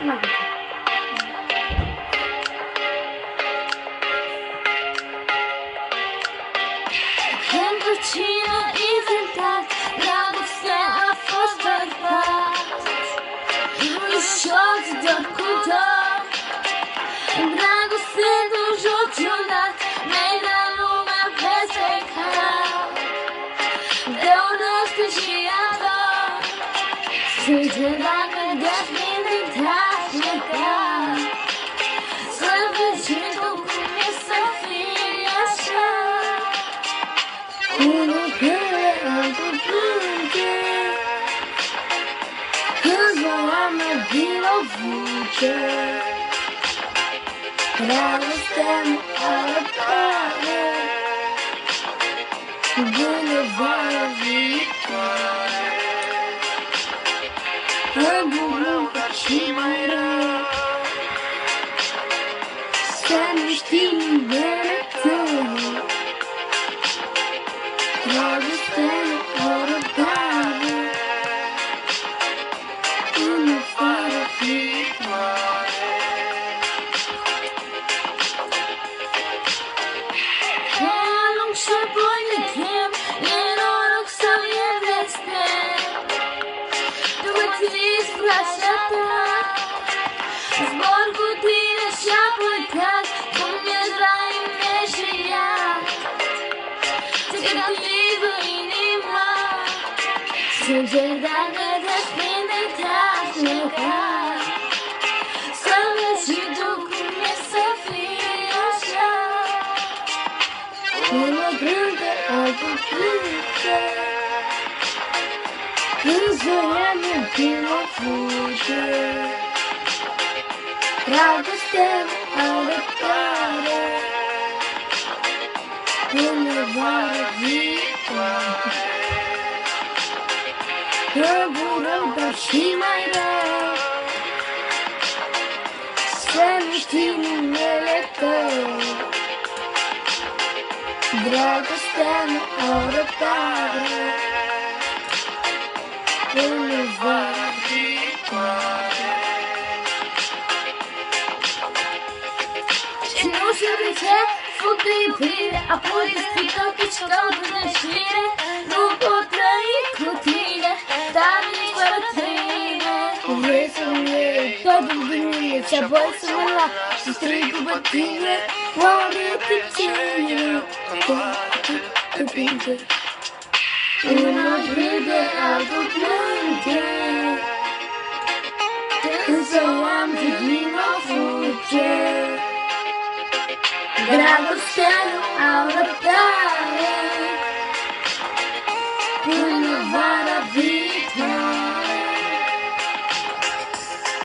Când cine inventat, dragostea a fost bărbat. Ușor de cu tot, dragoste nu joci odată, merge lumea peste cap. De unește și a tot, strige dacă de-aș minte te-aș negat. Să vezi și tu cum e să fii așa. Unul care altul plânge, câțiva oameni din o voce. Dragostea nu are tare, până vara viitoare. Răbunul și mai rău, să nu știi numele tău. Dragostea nu are tare, până vara viitoare. Și apoi ne chem, e noroc sau e veste. După trist clasa ta, zbor cu tine și apoi cad, cum ești rai neșiat. Te captivă inima, sincer dacă te-aș prinde te-aș negat. Să vezi și tu cum e să fii așa. Unul plânge, altul plânge, câțiva oameni din o fuge. Dragostea nu are tare, până vara viitoare. Rău, rău, dar și mai rău, să nu știi numele tău. Dragostea nu are tare, până vara viitoare. Și nu știu de ce fug de iubire, apoi de strică căci caută neșire. Nu pot trăi cu tine, dar nici fără tine. Vrei să-mi iei totul din mine și apoi să mă lac și strig după tine. Oare de cine te plânge? Unul râde, altul plânge, însă oameni din o fuge. Dragostea nu are tare, până vara viitoare.